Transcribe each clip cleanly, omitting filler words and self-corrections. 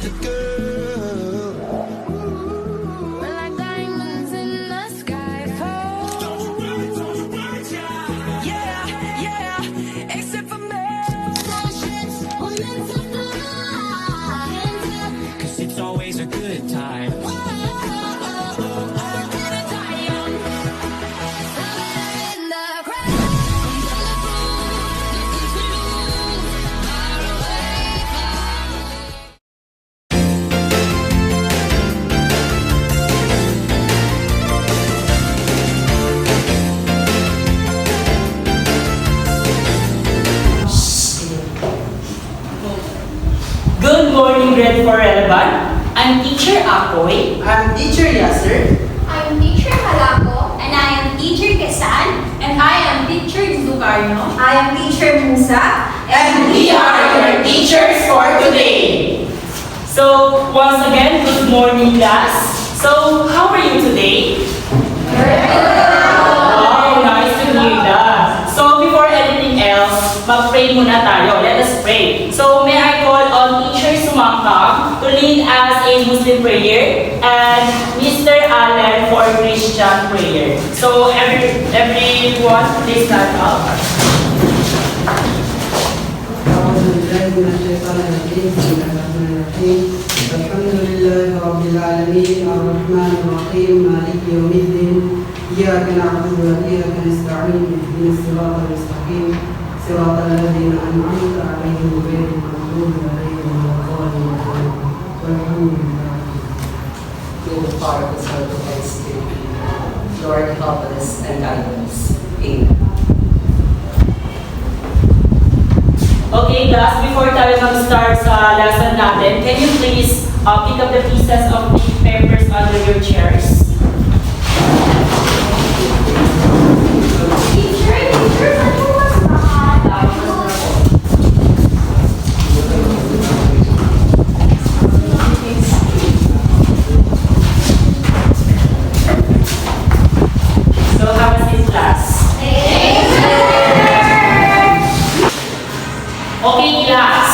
just a girl. We're like diamonds in the sky. Yeah, yeah, except for me. Cause it's always a good time. Good morning, grade 4 relevant. I'm teacher Akoy. I'm teacher Yasser. I'm teacher Halako. And I am teacher Kesan. And I am teacher Zucarno. I am teacher Musa. And we are your teachers for today. So, once again, good morning, class. So, how are you today? Wow, nice to hear that. So, before anything else, mag-pray muna tayo. Let us pray. So, may I call on teacher Sumangkang to lead us in Muslim prayer and Mr. Allen for Christian prayer. So, everyone, please stand up. أعوذ بالله من الشيطان الرجيم بسم الله الرحمن الرحيم الحمد لله رب العالمين الرحمن الرحيم مالك يوم الدين إياك نعبد وإياك نستعين اهدنا الصراط المستقيم صراط الذين أنعمت عليهم غير المغضوب عليهم ولا الضالين والحمد لله. In the Father, the Son, and the Holy Spirit. Lord, help us and guide us. Amen. Okay, class, before tayo mag-start sa lesson natin, can you please pick up the pieces of the papers under your chairs? Teacher, ano was So, have a seat, class. Okay, class.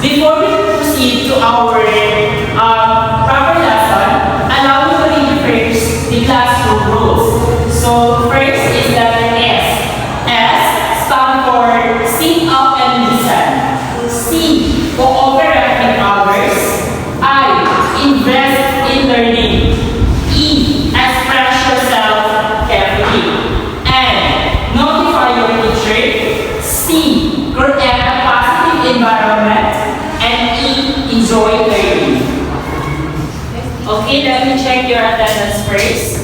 Before we proceed to our proper lesson, allow me to read first the classroom rules. So, first is letter S. S stand for sit up and listen. C, cooperate with others. I, invest in learning. E, express yourself carefully. N, notify your teacher. C, create a positive environment. And E, enjoy learning. Okay, let me check your attendance first.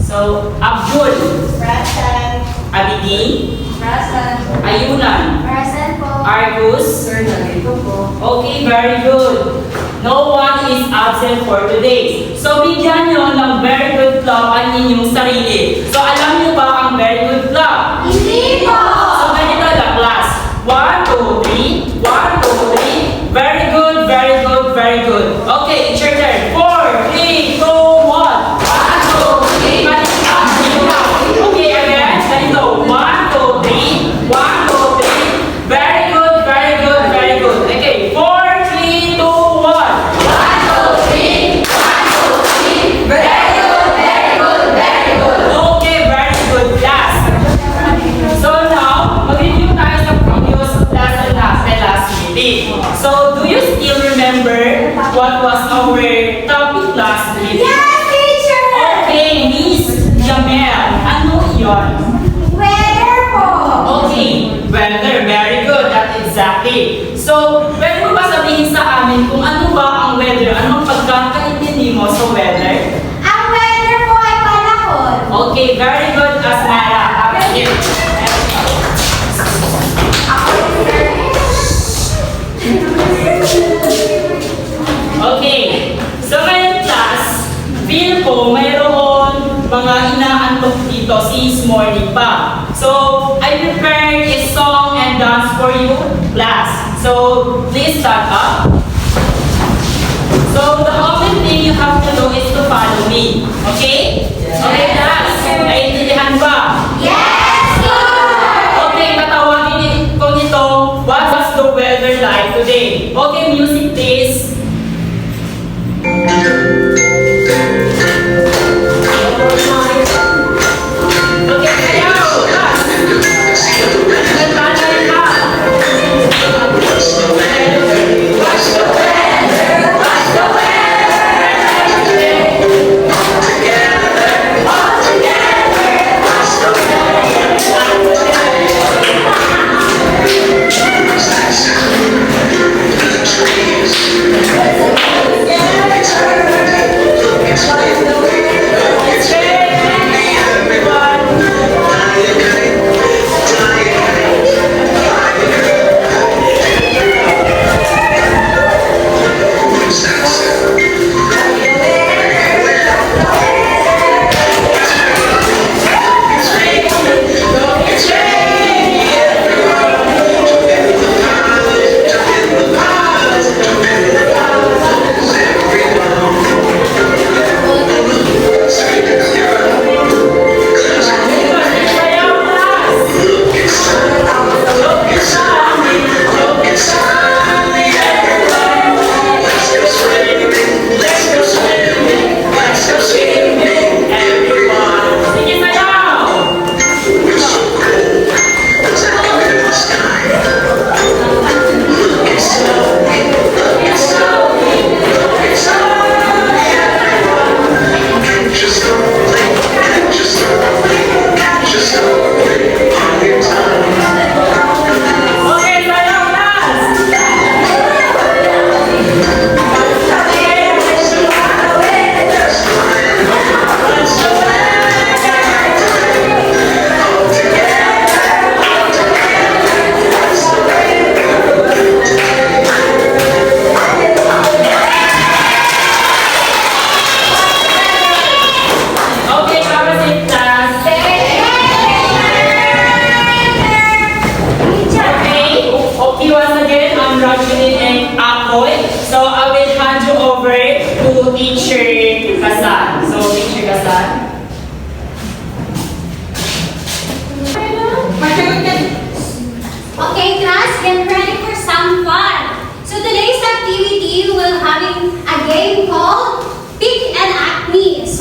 So, Abdul, Present. Abidin, Present. Ayunan, Present po. Argus. Sir, nandito po. Okay, very good. No one is absent for today. So, bigyan nyo ng very good clap ang inyong sarili. So, alam nyo ba ang very good clap? Hindi po. So, ganito lang, class. 1, 2, 3. 1, 2, 3. Very good, very good, very good. Okay, it's your turn. 4, 3, 2, 1. 1, 2, 3. Okay, again. Ganito. 1, 2, 3. 1, 2, 3. Very good, very good, very good. Okay, 4, 3, 2, 1. 1, 2, 3. 1, 2, 3. Very good, very good, very good. Okay, very good, class. So now, mag-review tayo sa previous lesson natin last meeting. So, do you still remember what was our topic last meeting? Yes, teacher. Okay, Miss Jamel. Ano yun? Weather po. Okay, weather. Very good. That's exactly. So, pwede mo ba sabihin sa amin kung ano ba ang weather? Anong pagkakaintindi mo sa weather? Ang weather po ay panahon. Okay, very good, Asmara. Okay. Okay. So ngayon, class, feel ko mayroon mga inaantok dito since morning pa. So, I prepared a song and dance for you, class. So, please stand up. So, the only thing you have to do is to follow me. Okay? Okay, class. Naiintindihan ba? Yes, Lord. Okay, patawagin ko nito. What was the weather like today? Okay, music please.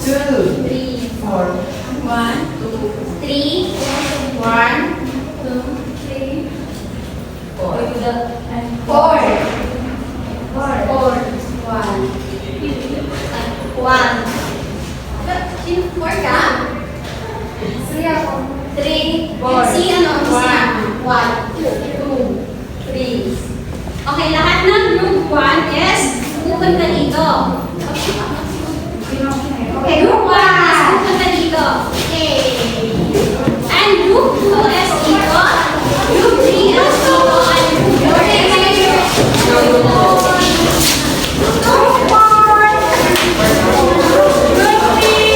2, 3, 4. 1, 2, 3, 1, 2, 3, 4. 4. 1. Sino 4 ka? 3 ako. 3. Si ano? 1, 2, 3. Okay, lahat ng group 1 is pupunta dito. Okay, group 1 is pupunta dito. Okay. And group 2 is dito. Group 3 is dito. And group 4 is dito. Group 4. Group 4. Group 3.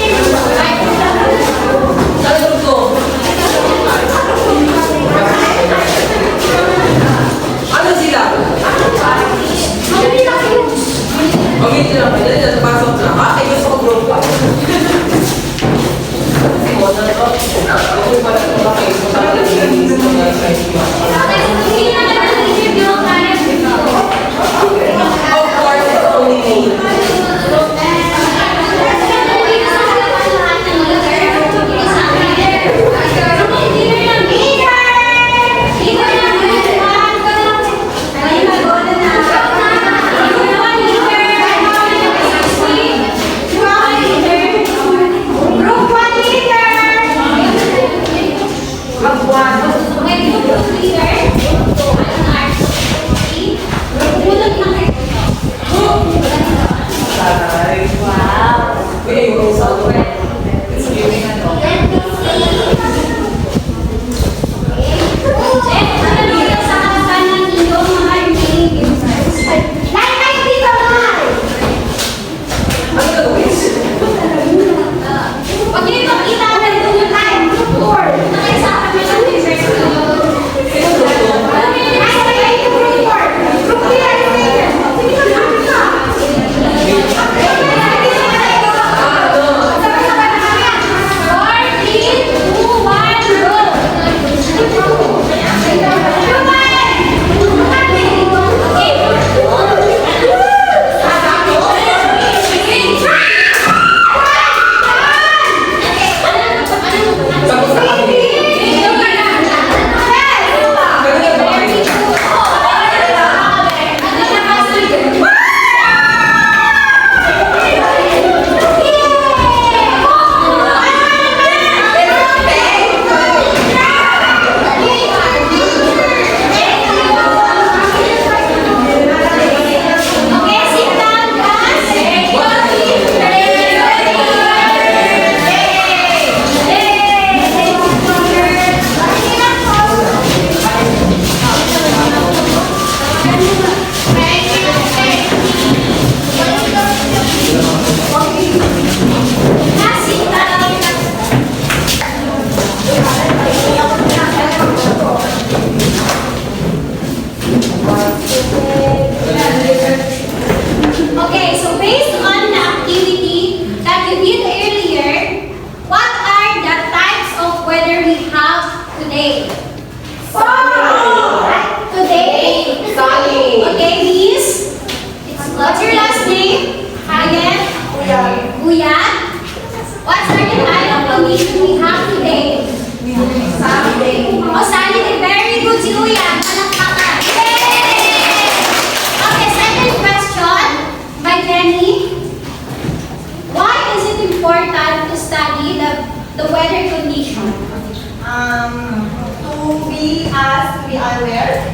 eyewear?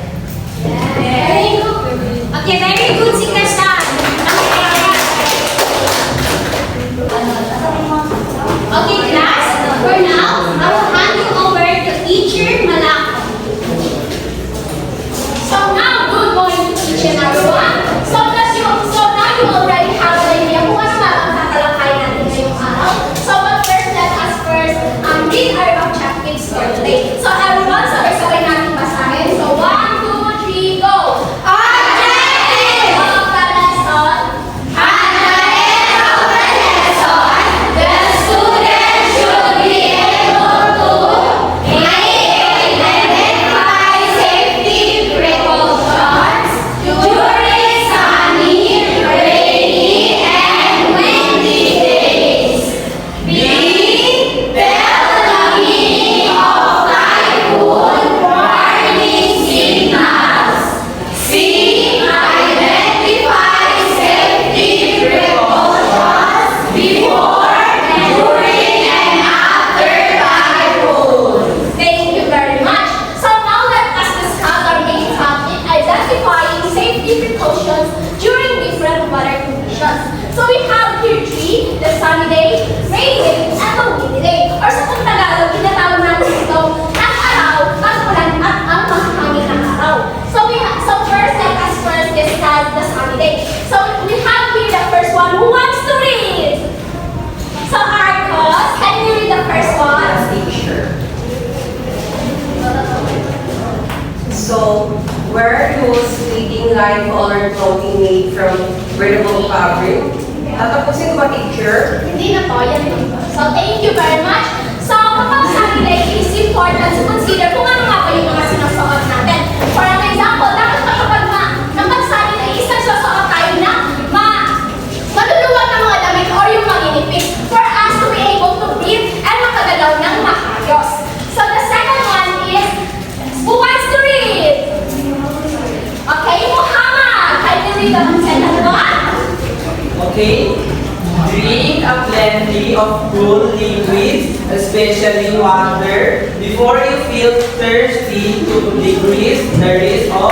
Very good. Okay, very good si Kashan. Okay, class. For now, I will hand you over to Teacher Malako. So now, good morning to each and everyone. So now you already have an idea kung ano ba ang tatalakay natin ngayong araw. So but first, let us first read our objectives for today. So everyone, sabay-sabay natin basahin. So 1, 2, 3, go! Objective of the lesson. At the end of the lesson, the student should be able to identify safety precautions during sunny, rainy, and windy days. B. Tell the meaning of typhoon warning signals. C. Identify safety precautions before, during, and after typhoon. Thank you very much. So now let us discuss our main topic, identifying safety precautions during different weather conditions. So we have here 3, the sunny day, rainy day, and the windy day. Or sa kung Tagalog, tinatawag natin ito ang araw, ang ulan, at ang mahangin na araw. So first, let us first discuss the sunny day. So we have here the first one. Who wants to read? So Arcos, can you read the first one? Teacher. So, wear those leading light colored clothing made from breathable fabric. Tatapusin ko ba, teacher? Hindi na po, yan po. So, thank you very much. So, kapag sunny day, it is important to consider kung ano nga ba yung mga sinusuot natin. For an example, dapat kapag sunny day, is nagsusuot tayo na maluluwag ng mga damit or yung maninipis for us to be able to breathe and makagalaw ng maayos. So, the second one is, who wants to read? Okay, Muhammad, can you read the second one? Okay? Drink a plenty of cool liquids, especially water, before you feel thirsty to decrease the risk of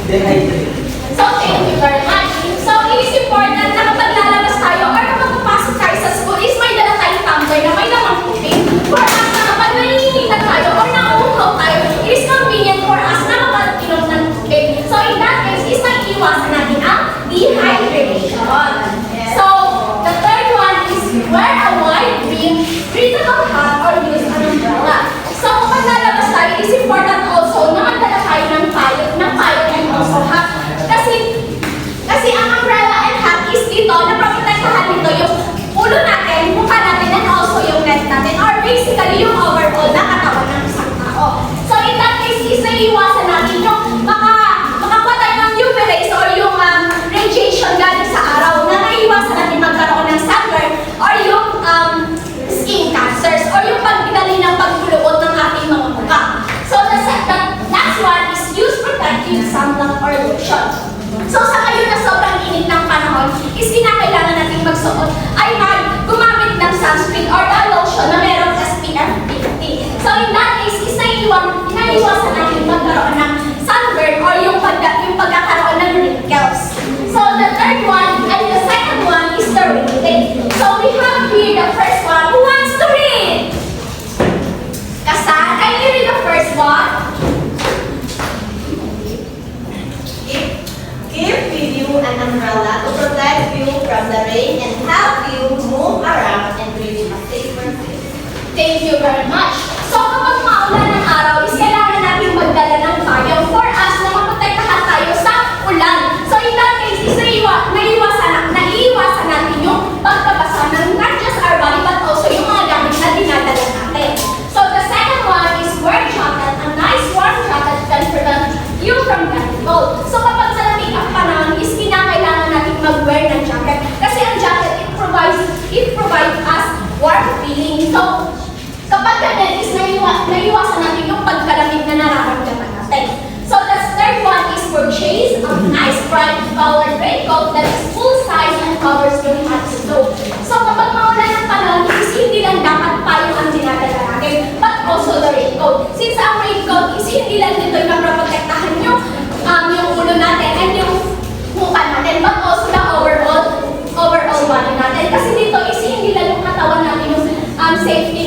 dehydration. So, thank you very much. So, it is important na kapag lalabas tayo or kapag papasok tayo sa school is may dala tayong tumbler na may lamang tubig. For us na kapag naninita tayo or nauuhaw tayo, it is convenient for us na makapag-inom ng tubig. So, in that case, is naiiwasan natin ang dehydration. So, the third one is wear a wide brim, breathable hat, or use an umbrella. So, kapag lalabas tayo, it is important also na magdala tayo ng pilot and also hat. Kasi ang umbrella and hat is dito, naproprotektahan dito yung ulo natin, mukha natin, and also yung neck natin, or basically yung overall na katawan ng isang tao. So in that case, is naiiwasan natin yung makakuha tayo ng UV rays or yung radiation galing sa araw na naiiwasan natin magkaroon ng sunburn or yung skin cancers or yung pagdali ng pagkuluot ng ating mga mukha. So the last one is use protective sunblock or lotion. So sa ngayon na sobrang init ng panahon, is kinakailangan natin magsuot ay gumamit ng sunscreen or the lotion na merong SPF 50. So in that case, is naiiwasan natin magkaroon ng sunburn or yung pagkakaroon ng wrinkles. So the third one and the second one is the rainy day. So we have here the first one. Who wants to read? Kasan, can you read the first one? Keep with you an umbrella to protect you from the rain and help you move around and reach a safer place. Thank you very much. So kapag maulan ng araw, is kailangan natin magdala ng payong for us na maprotektahan tayo sa ulan. So in that case, is naiiwasan natin yung pagkabasa ng not just our body but also yung mga gamit na dinadala natin. So the second one is wear jacket. A nice warm jacket can prevent you from getting cold. So kapag sa lamig ang panahon, is kinakailangan natin mag-wear ng jacket. Kasi ang jacket, it provides us warm feeling. So kapag ganyan, is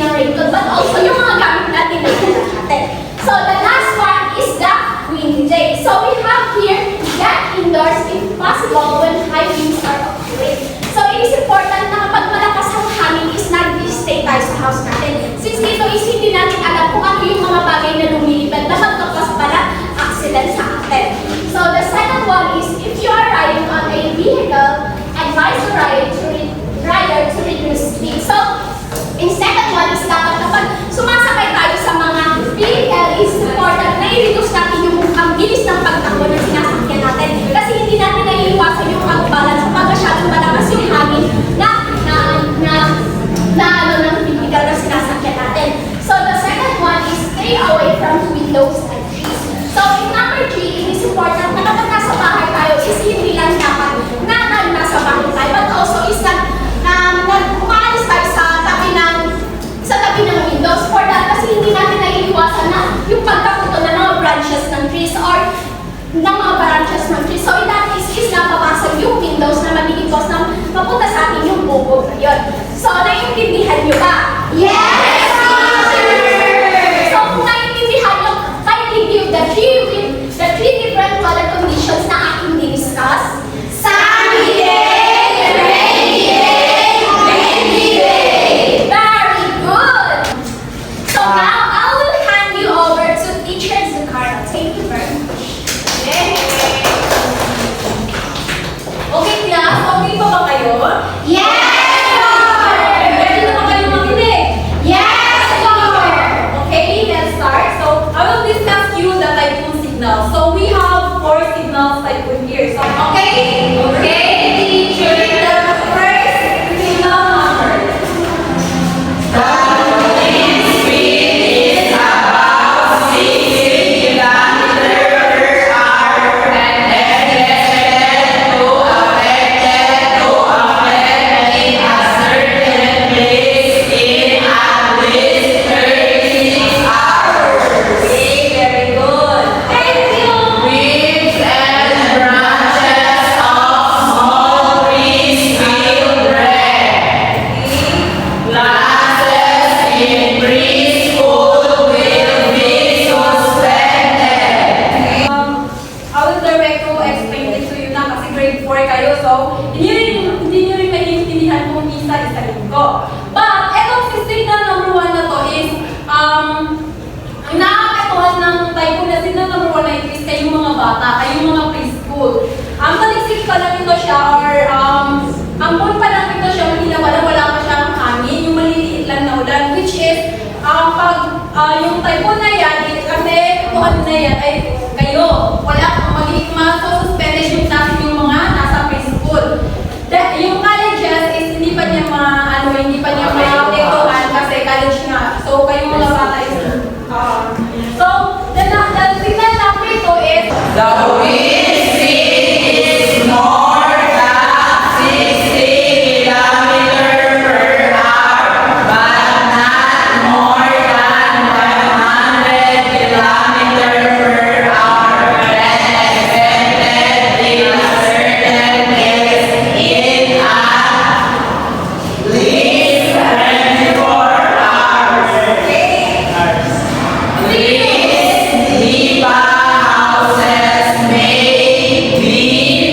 ng raincoat, but also yung mga gamit natin na natin. So the last one is the wind blade. So we have here that indoors if possible when high winds are occurring. So it is important na kapag malakas ang hangin is nag-stay tayo sa house natin. Since dito is hindi natin alam kung ano yung mga bagay na lumilipad na magkakos pala accident sa atin. So the second one is if you are riding on a vehicle, advise the rider to reduce speed. So in second one is dapat kapag sumasakay tayo sa mga vehicle is important na i-reduce natin yung ang bilis ng pagtakbo ng sinasakyan natin. Kasi hindi natin naiiwasan yung pag-balance kapag masyadong malakas yung hangin na ng vehicle na sinasakyan natin. So the second one is stay away from windows and trees. So in number 3, it is important na kapag nasa bahay tayo is hindi lang dapat na nasa bahay tayo, but also is umaalis tayo sa tabi ng windows for that kasi hindi natin naiiwasan na yung pagkaputo ng mga branches ng trees or ng mga branches ng trees. So in that case is napapasag yung windows na magiging cause na mapunta sa atin yung bubog na yun. So naiintindihan nyo ba? Yes, teacher! So kung naiintindihan nyo, kindly give the three different weather conditions na aking diniscuss. Sunny day, rainy day, windy day. Very good! So now I will hand you over to Teacher Zucara. Thank you very much. Okay, class. Okay pa ba kayo? Yes, Lord! Ready na ba kayo makinig? Yes, Lord! Okay, let's start. So, I will discuss you the typhoon signal. So, we have 4 signals typhoon here. So, okay? Okay, teacher. The first signal number. Okay, very good. Thank you! Leaves and branches of small trees will break. Glasses in preschool will be suspended. I will direct to explain it to you na kasi grade 4 kayo. So, hindi nyo rin naiintindihan kung isa-isahin ko. But, etong si signal number 1 na to is, ang nakakatuhan ng typhoon na signal number 1 na ito is kayong mga bata, kayong mga preschool. Ang taliksik pa lang ito siya, or ang buwan pa lang ito siya, mahina pa lang, wala pa siyang hangin, yung maliliit lang na ulan, which is, pag yung typhoon na yan, kasi tuhan na yan, ay kayo, wala kang magiging masususpended yung natin yung mga nasa preschool. Yung colleges is hindi pa niya hindi pa niya ma-apektuhan kasi college nga. So, kayong mga bata is, so, the signal number 2 is, The wind speed is more than 60 kilometers per hour, but not more than 100 kilometers per hour when expected in a certain case in at least 24 hours. Please, NEPA houses may be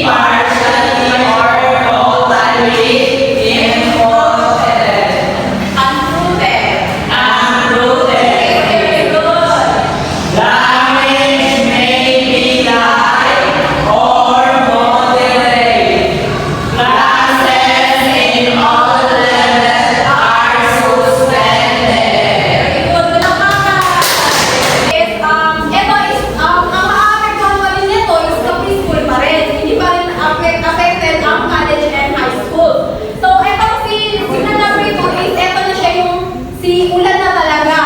partially or totally impounded. unrooted. Very good. Damage may be light or moderate. Classes in all levels are suspended. Very good. Ito is, ang ma-apektuhan pa rin nito is sa preschool pa rin. Hindi pa rin affected ang college and high school. So, ito si signal number 2 is, ito na siya yung si ulan na talaga.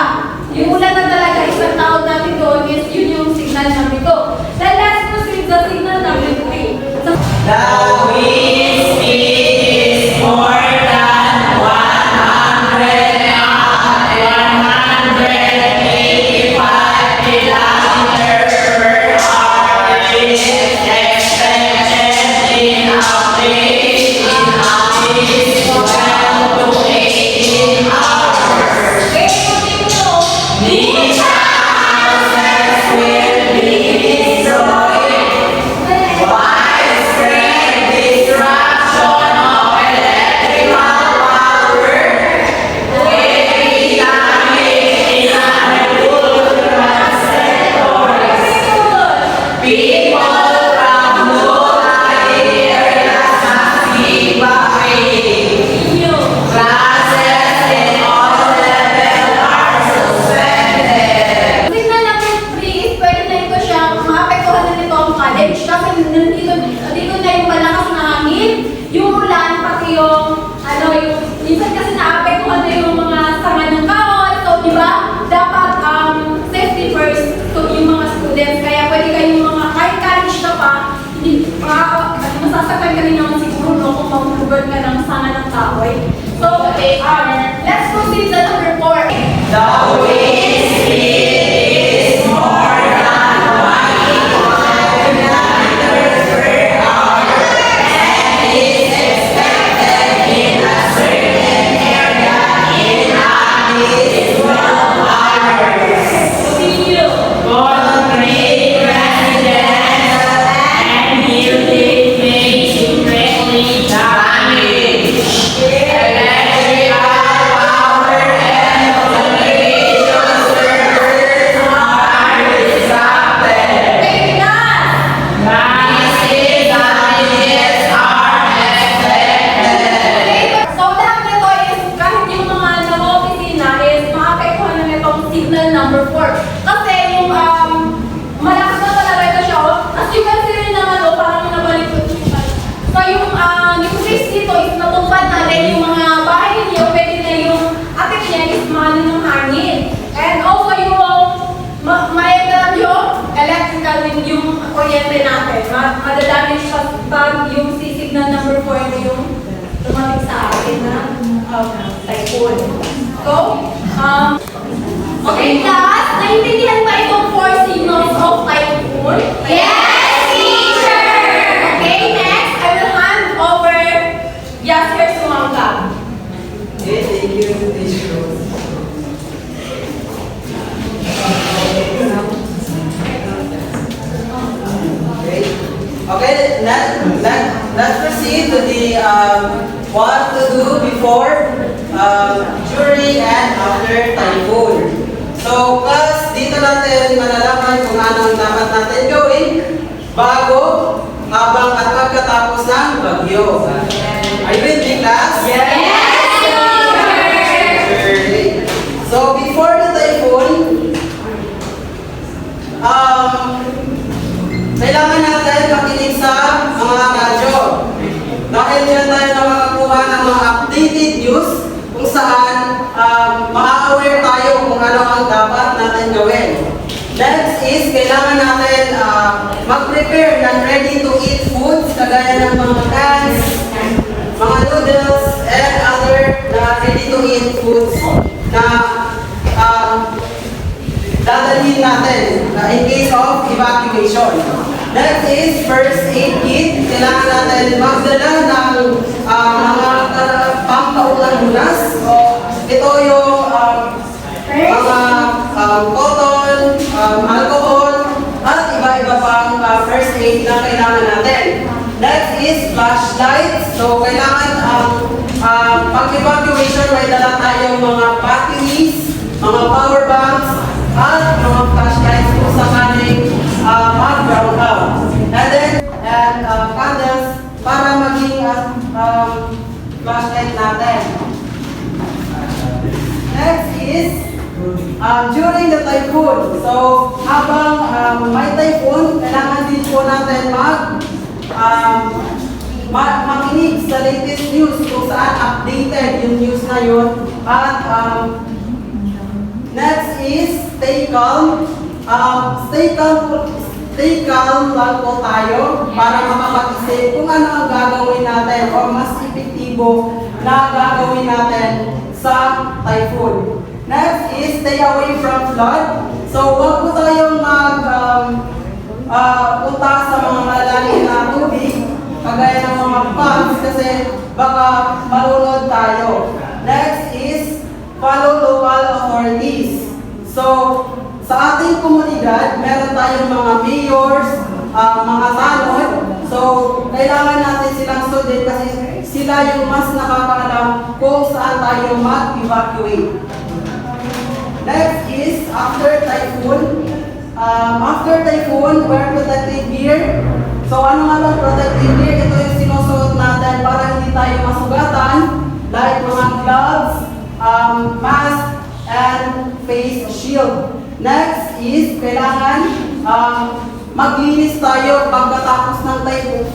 Yung ulan na talaga is ang tawag natin doon is yun yung signal number 2. Then let's proceed the signal number 3. So, The wind speed is more than 185 kilometers per hour is expected in a place in at least 12 to 18 hours. okay, So, let's proceed to number 4. The wind speed is more than 1 kilometers per hour and is expected in a certain area in at least 12 hours. Continue. Concrete residential and building may greatly damage. Electrical power and communication servers are disrupted. Wait, last. Massive damages are expected. So, lahat nito is, kahit yung mga nag-opisina is, maapektuhan na nitong signal number 4. Kasi yung, malakas na talaga ito siya, oh. As you can see rin naman, oh, parang nabalikot yung So, yung face dito is natumpad na rin yung mga bahay ninyo, pwede na yung atip niya is mahalo ng hangin. And also, yung, ma-enter yung electrical din yung kuryente natin. Madadamage siya pag yung signal number 4 na yung tumating sa akin na typhoon. So, okay, class, naintindihan ba itong 4 signals of typhoon? Yes, teacher! Okay, next, I will hand over Yasser Sumangka. Okay, thank you, Teacher Rose. Okay, let's proceed to the what to do before, during, and after typhoon. So, class, dito natin malalaman kung ano ang dapat natin gawin bago, habang at pagkatapos ng bagyo. Are you with me, class? Okay. So, before the typhoon, kailangan natin makinig sa mga radyo. Dahil yan tayo na makakuha ng mga updated news kung saan ma-aware tayo kung ano ang dapat natin gawin. Next is, kailangan natin mag-prepare ng ready-to-eat foods kagaya ng mga cans, mga noodles, and other ready-to-eat foods na dadalhin natin in case of evacuation. Next is first aid kit. Kailangan natin magdala ng mga pampaulang lunas. So, ito yung mga cotton, alcohol, at iba-iba pang first aid na kailangan natin. Next is flashlight. So, kailangan pag-evacuation may dala tayong mga batteries, mga power banks, at mga flashlights kung sakaling mag-brown out. And then, candles para maging flashlight natin. Next is, during the typhoon. So, habang may typhoon, kailangan din po natin makinig sa latest news kung saan updated yung news na yun. At next is stay calm. Stay calm lang po tayo para makapag-isip kung ano ang gagawin natin o mas epektibo na gagawin natin sa typhoon. Next is stay away from flood. So, huwag po tayong punta sa mga malalim na tubig kagaya ng mga ponds kasi baka malunod tayo. Next is follow local authorities. So, sa ating komunidad, meron tayong mga mayors, mga tanod. So, kailangan natin silang sundin kasi sila yung mas nakakaalam kung saan tayo mag-evacuate. Next is after typhoon. After typhoon, wear protective gear. So, ano nga ba protective gear? Ito yung sinusuot natin para hindi tayo masugatan. Like mga gloves, mask, and face shield. Next is, kailangan maglinis tayo pagkatapos ng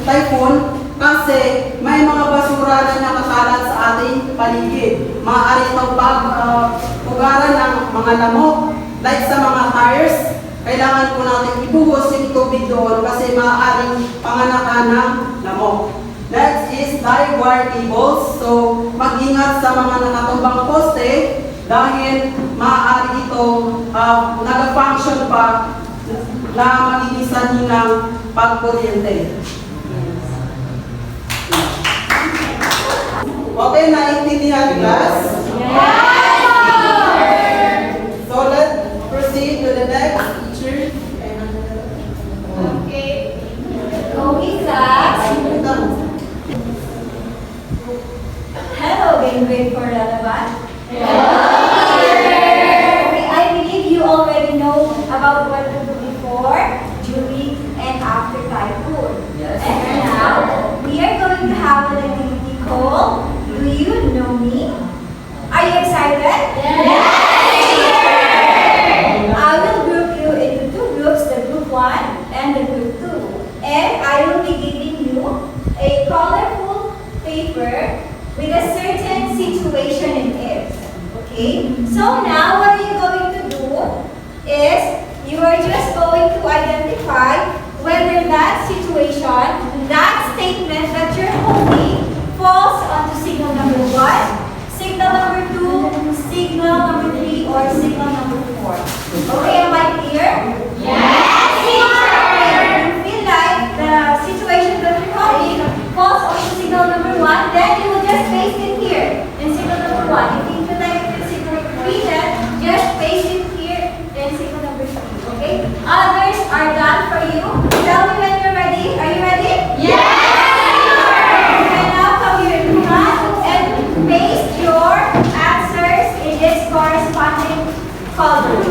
typhoon kasi may mga basura na nakakalat sa ating paligid. Maaari itong pag-ugaran ng mga lamok, like sa mga tires. Kailangan po natin ibuhos yung tubig doon kasi maaaring panganakan ng lamok. Next is live wire cables. So, mag-ingat sa mga nakatumbang poste dahil maaari itong nag-function pa na magiging sanhi ng pagkuryente. Okay, naintindihan class? So, let's proceed to the next teacher. Okay. Okay, class. Hello, grade 4 relevant. Okay, I believe you already know about what to do before, during, and after typhoon. Yes. And now, we are going to have an activity called Do You Know Me? Are you excited? Yes! I will group you into two groups, the group 1 and the group 2. And I will be giving you a colorful paper with a certain situation in it. Okay? So now what are you going to do is you are just going to identify whether that situation, that statement that you're holding falls onto signal number 1, signal number 2, signal number 3, or signal number 4. Okay, am I clear? Yes! If you feel like the situation that you're holding falls onto signal number 1, then you will just paste it here in signal number 1. If you feel like it's signal number 3, then just paste it here in signal number 3. Okay? Others are done for you. Tell me when you're ready. Are you ready? Yes! You can now come here to front and paste your answers in its corresponding column.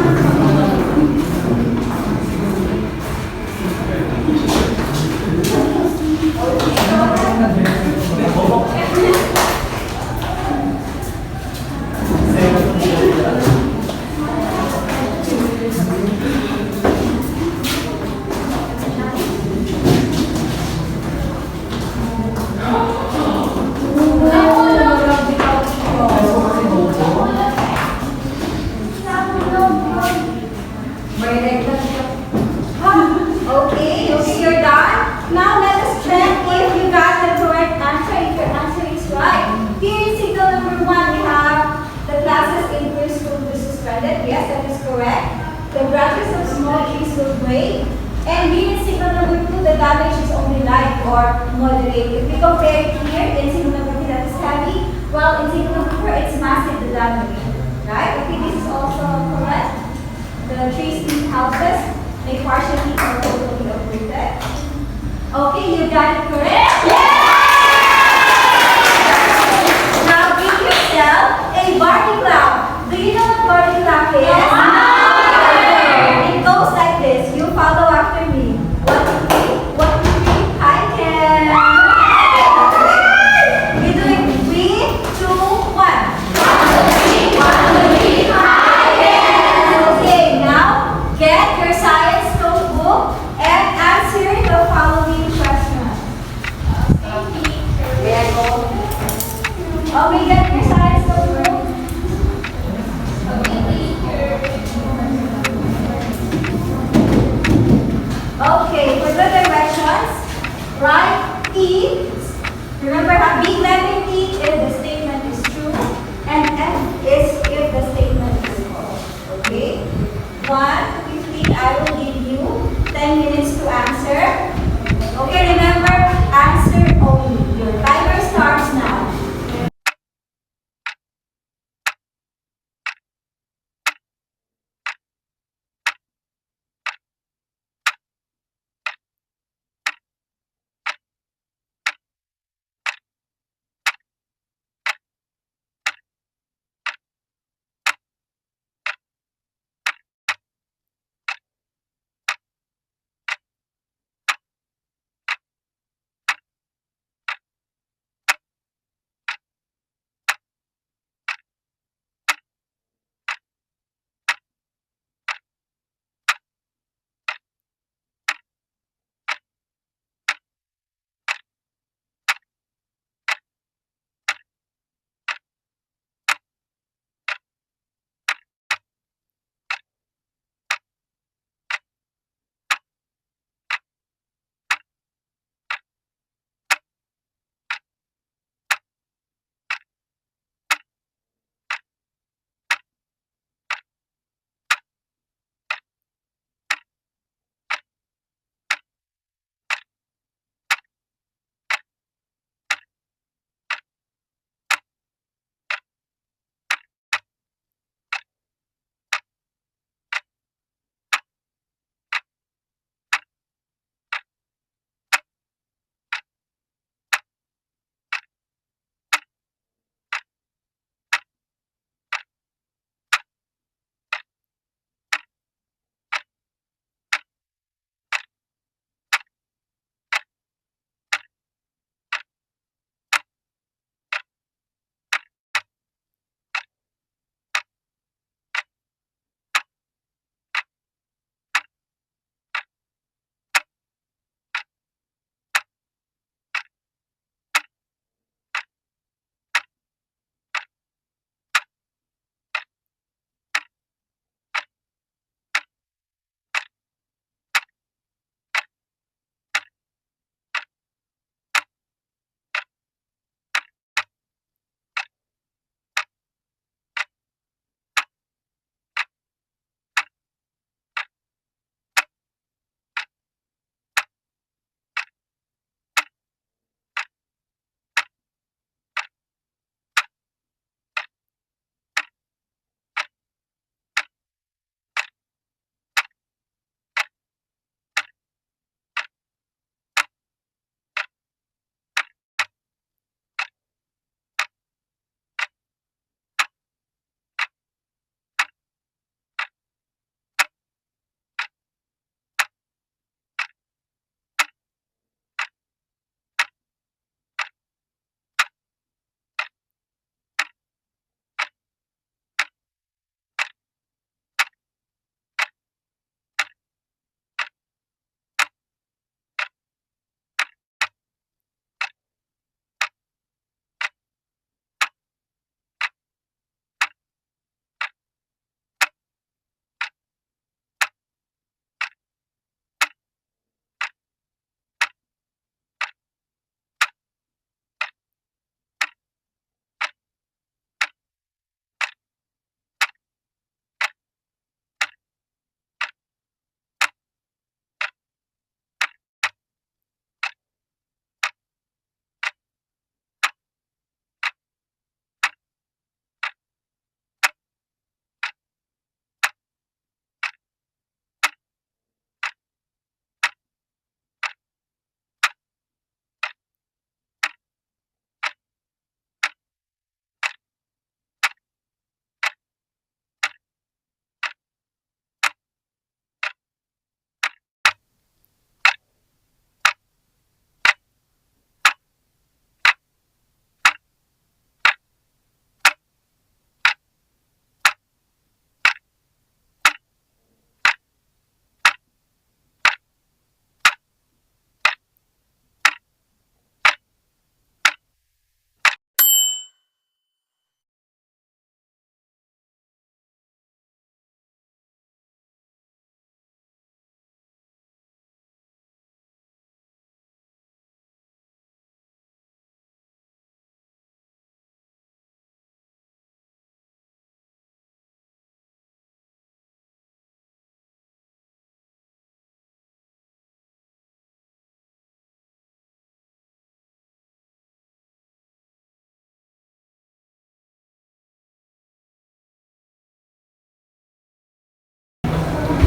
Okay, you're done. Now let us check if you got the correct answer, if your answer is right. Here in signal number 1, we have the classes inverse will be suspended. Yes, that is correct. The branches of small trees will break. And here in signal number 2, the damage is only light or moderate. If we compare it here, in signal number 3, that is heavy, while in signal number 4, it's massive, the damage. Right? Okay, this is also correct. The trees in houses may partially or totally uprooted. Okay, you got it correct? Now give yourself a Barney cloud. Do you know what Barney cloud is? It goes like this. You follow after me. 1, 2, 3. 1, 2, 3. I can. You do it. 3, 2, 1. 1, 2, 3. 1, 2, 3. I can. Okay, now get your science notebook and answer the following questions. Okay, get your science notebook. Okay, for the directions, write E. Remember, a big letter E if the statement is true, and F is if the statement is false. Okay? 1, 2, 3, I will give you 10 minutes to answer. Okay, remember, answer only. Your timer starts now.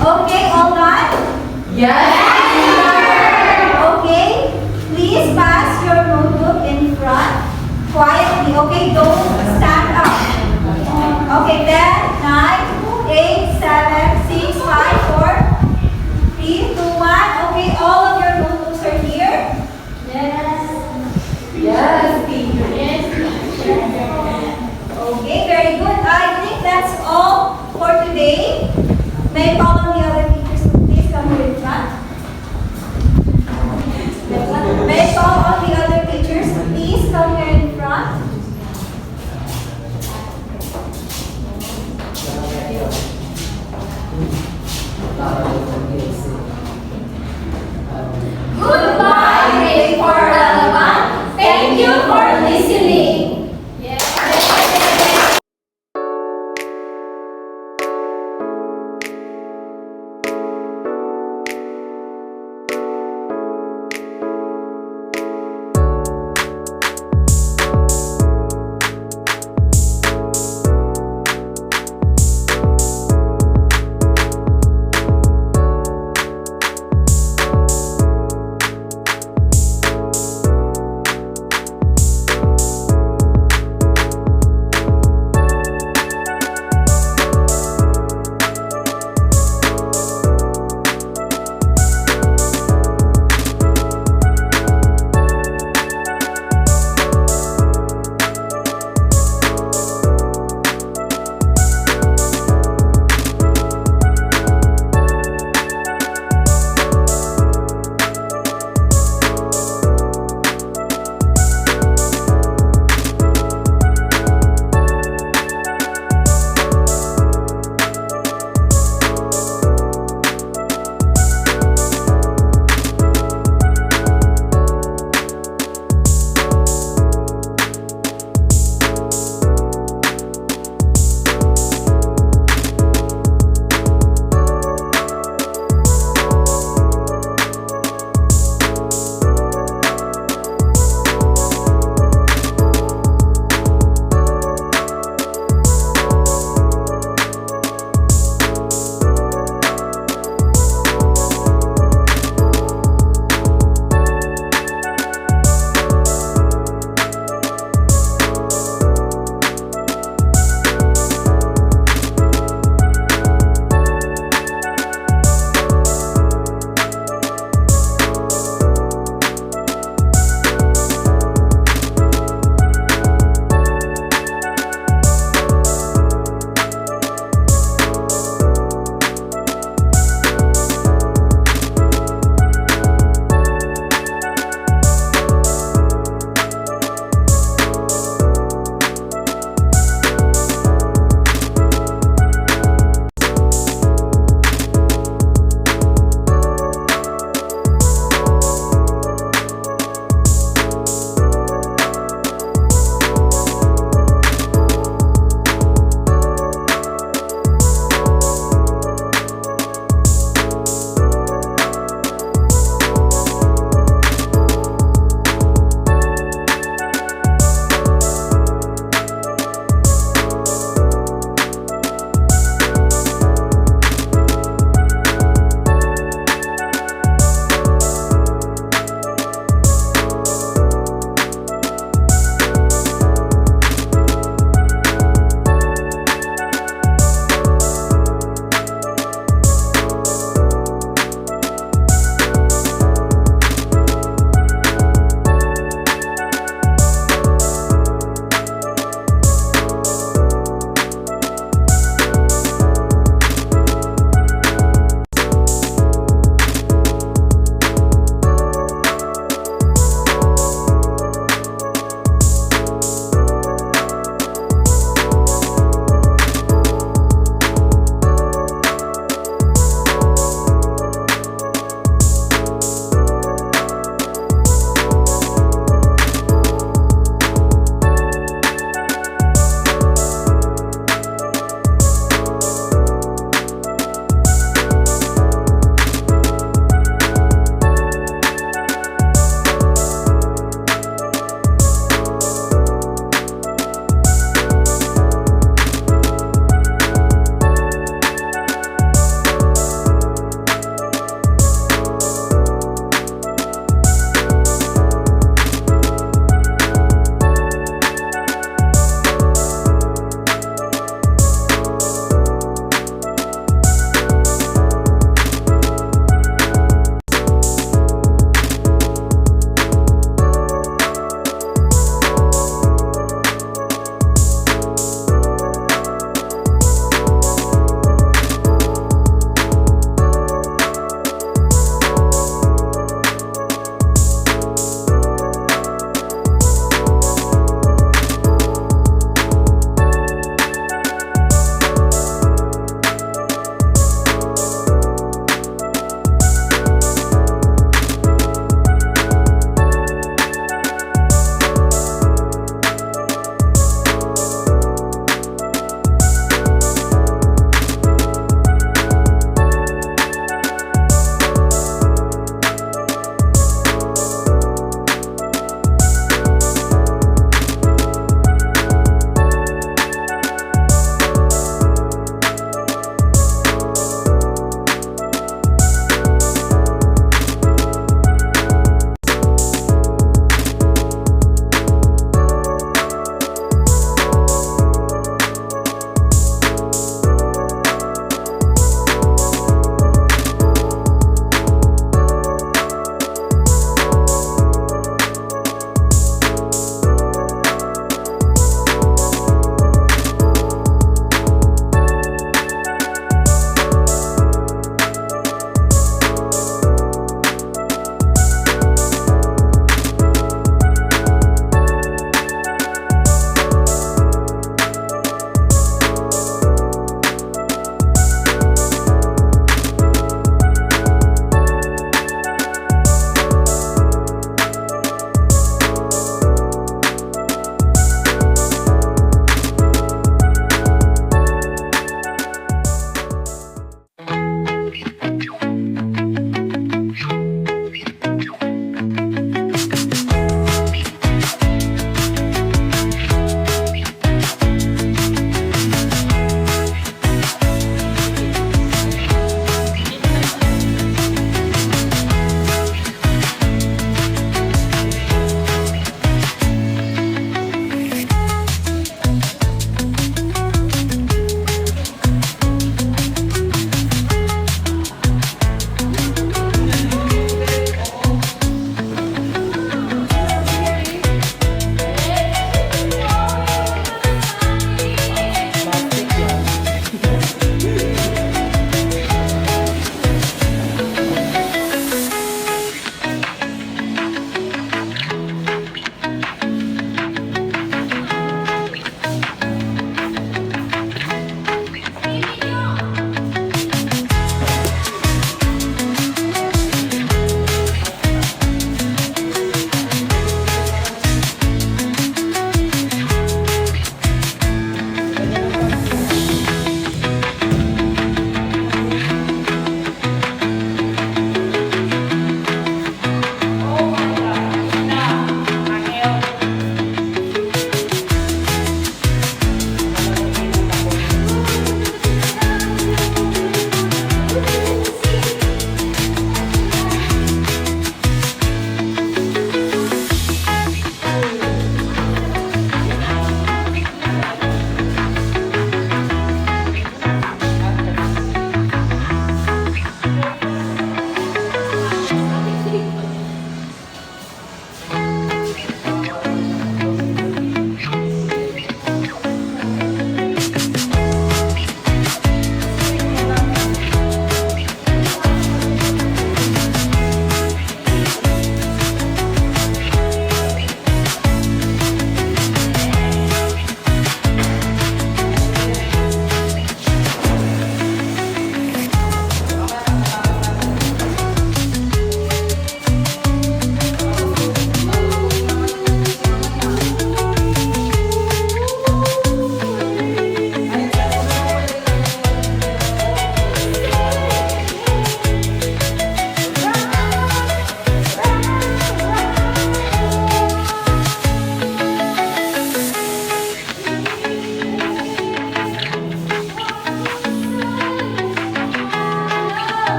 Okay, all done? Yes. Okay, please pass your notebook in front quietly. Okay, don't